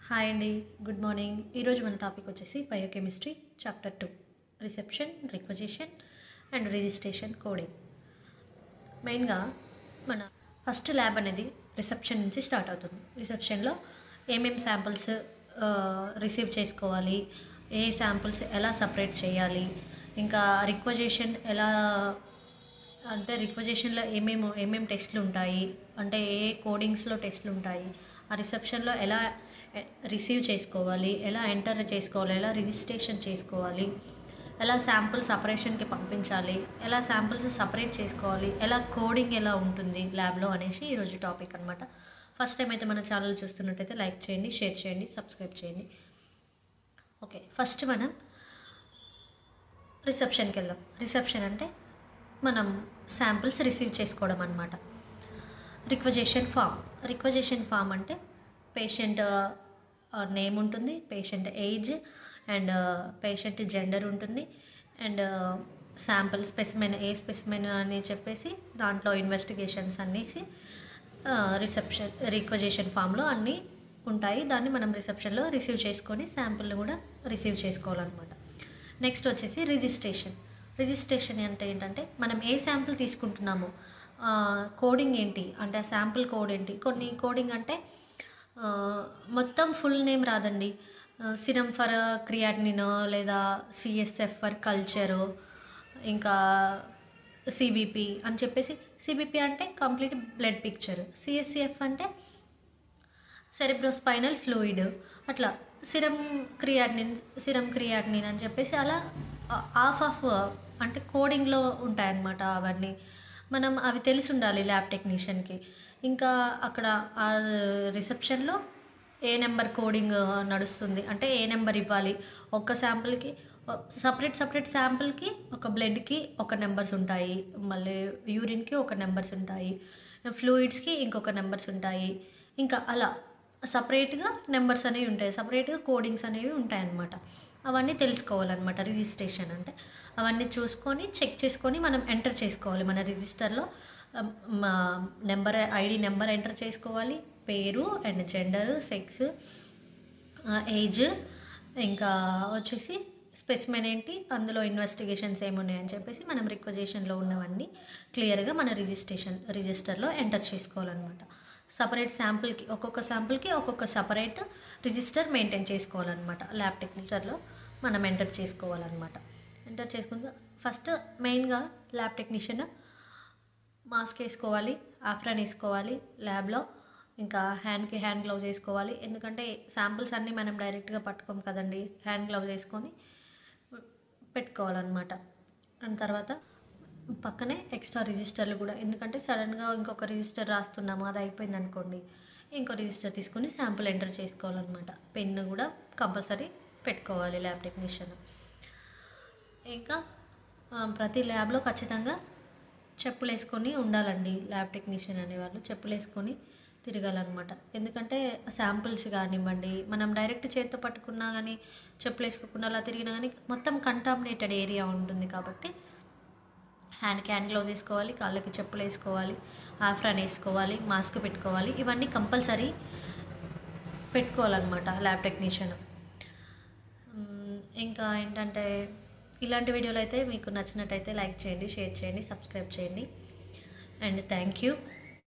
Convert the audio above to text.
Hi అండి, good morning. ఈరోజు మన టాపిక్ వచ్చేసి biochemistry chapter 2 reception, requisition and registration coding. మెయిన్గా మన ఫస్ట్ ల్యాబ్ అనేది రిసెప్షన్ నుంచి స్టార్ట్ అవుతుంది. రిసెప్షన్లో ఏమేమి శాంపిల్స్ రిసీవ్ చేసుకోవాలి, ఏ శాంపిల్స్ ఎలా సపరేట్ చేయాలి, ఇంకా రిక్వజిషన్ ఎలా అంటే రిక్వజిషన్లో ఏమేమి టెస్ట్లు ఉంటాయి, అంటే ఏ కోడింగ్స్లో టెస్ట్లు ఉంటాయి, ఆ రిసెప్షన్లో ఎలా రిసీవ్ చేసుకోవాలి, ఎలా ఎంటర్ చేసుకోవాలి, ఎలా రిజిస్ట్రేషన్ చేసుకోవాలి, ఎలా శాంపుల్ సపరేషన్కి పంపించాలి, ఎలా శాంపుల్స్ సపరేట్ చేసుకోవాలి, ఎలా కోడింగ్ ఎలా ఉంటుంది ల్యాబ్లో అనేసి ఈరోజు టాపిక్ అనమాట. ఫస్ట్ టైం అయితే మన ఛానల్ చూస్తున్నట్టయితే లైక్ చేయండి, షేర్ చేయండి, సబ్స్క్రైబ్ చేయండి. ఓకే, ఫస్ట్ మనం రిసెప్షన్కి వెళ్దాం. రిసెప్షన్ అంటే మనం శాంపిల్స్ రిసీవ్ చేసుకోవడం అనమాట. రిక్వజిషన్ ఫామ్ అంటే పేషెంట్ నేమ్ ఉంటుంది, patient age and patient gender ఉంటుంది, అండ్ శాంపిల్ స్పెసిమెన్ ఏ స్పెసిమెన్ అని చెప్పేసి దాంట్లో ఇన్వెస్టిగేషన్స్ అనేసి రిక్వజిషన్ ఫామ్లో అన్నీ ఉంటాయి. దాన్ని మనం రిసెప్షన్లో రిసీవ్ చేసుకొని శాంపిల్ని కూడా రిసీవ్ చేసుకోవాలన్నమాట. నెక్స్ట్ వచ్చేసి రిజిస్ట్రేషన్ అంటే ఏంటంటే మనం ఏ శాంపిల్ తీసుకుంటున్నామో కోడింగ్ ఏంటి అంటే ఆ శాంపిల్ కోడ్ ఏంటి. కొన్ని కోడింగ్ అంటే మొత్తం ఫుల్ నేమ్ రాదండి. సిరమ్ ఫర్ క్రియాటినిన్ లేదా సిఎస్ఎఫ్ ఫర్ కల్చరు, ఇంకా సిబిపి అని చెప్పేసి, సిబిపి అంటే కంప్లీట్ బ్లడ్ పిక్చర్, సిఎస్సిఎఫ్ అంటే సెరెబ్రోస్పైనల్ ఫ్లూయిడ్, అట్లా సిరమ్ క్రియాటినిన్ అని చెప్పేసి అలా ఆఫ్ అంటే కోడింగ్లో ఉంటాయన్నమాట. అవన్నీ మనం అవి తెలిసి ఉండాలి ల్యాబ్ టెక్నీషియన్కి. ఇంకా అక్కడ ఆ రిసెప్షన్లో ఏ నెంబర్ కోడింగ్ నడుస్తుంది అంటే ఏ నెంబర్ ఇవ్వాలి. ఒక్క శాంపిల్కి సపరేట్ శాంపిల్కి ఒక బ్లడ్కి ఒక నెంబర్స్ ఉంటాయి, మళ్ళీ యూరిన్కి ఒక నెంబర్స్ ఉంటాయి, ఫ్లూయిడ్స్కి ఇంకొక నెంబర్స్ ఉంటాయి, ఇంకా అలా సపరేట్గా నెంబర్స్ అనేవి ఉంటాయి, సపరేట్గా కోడింగ్స్ అనేవి ఉంటాయన్నమాట. అవన్నీ తెలుసుకోవాలన్నమాట. రిజిస్ట్రేషన్ అంటే అవన్నీ చూసుకొని చెక్ చేసుకొని మనం ఎంటర్ చేసుకోవాలి. మన రిజిస్టర్లో ఐడి నెంబర్ ఎంటర్ చేసుకోవాలి, పేరు అండ్ జెండరు, సెక్స్, ఏజ్, ఇంకా వచ్చేసి స్పెసిమెన్ ఏంటి, అందులో ఇన్వెస్టిగేషన్స్ ఏమున్నాయని చెప్పేసి మనం రిక్వజిషన్లో ఉన్నవన్నీ క్లియర్గా మన రిజిస్టర్లో ఎంటర్ చేసుకోవాలన్నమాట. సపరేట్ శాంపిల్కి ఒక్కొక్క శాంపిల్కి ఒక్కొక్క సపరేట్ రిజిస్టర్ మెయింటైన్ చేసుకోవాలన్నమాట. ల్యాబ్ టెక్నీషియన్లో మనం ఎంటర్ చేసుకోవాలన్నమాట. ఎంటర్ చేసుకుంటే ఫస్ట్ మెయిన్గా ల్యాబ్ టెక్నీషియన్ మాస్క్ వేసుకోవాలి, ఆఫ్రాన్ వేసుకోవాలి ల్యాబ్లో, ఇంకా హ్యాండ్కి హ్యాండ్ గ్లౌజ్ వేసుకోవాలి. ఎందుకంటే శాంపిల్స్ అన్నీ మనం డైరెక్ట్గా పట్టుకోం కదండి, హ్యాండ్ గ్లౌజ్ వేసుకొని పెట్టుకోవాలన్నమాట. అండ్ తర్వాత పక్కనే ఎక్స్ట్రా రిజిస్టర్లు కూడా, ఎందుకంటే సడన్గా ఇంకొక రిజిస్టర్ రాస్తున్నాము అది అయిపోయింది అనుకోండి, ఇంకో రిజిస్టర్ తీసుకొని శాంపిల్ ఎంటర్ చేసుకోవాలన్నమాట. పెన్ను కూడా కంపల్సరీ పెట్టుకోవాలి ల్యాబ్ టెక్నీషియన్. ఇంకా ప్రతి ల్యాబ్లో ఖచ్చితంగా చెప్పులు వేసుకొని ఉండాలండి. ల్యాబ్ టెక్నీషియన్ అనేవాళ్ళు చెప్పులు వేసుకొని తిరగాలన్నమాట. ఎందుకంటే శాంపిల్స్ కానివ్వండి, మనం డైరెక్ట్ చేతితో పట్టుకున్నా కానీ చెప్పులు వేసుకోకుండా అలా తిరిగినా కానీ మొత్తం కంటామినేటెడ్ ఏరియా ఉంటుంది. కాబట్టి హ్యాండ్కి హ్యాండ్ గ్లౌజ్ వేసుకోవాలి, కాళ్ళకి చెప్పులు వేసుకోవాలి, ఆఫ్రాన్ వేసుకోవాలి, మాస్క్ పెట్టుకోవాలి. ఇవన్నీ కంపల్సరీ పెట్టుకోవాలన్నమాట ల్యాబ్ టెక్నీషియన్. ఇంకా ఏంటంటే ఇలాంటి వీడియోలు అయితే మీకు నచ్చినట్టయితే లైక్ చేయండి, షేర్ చేయండి, సబ్స్క్రైబ్ చేయండి. And thank you.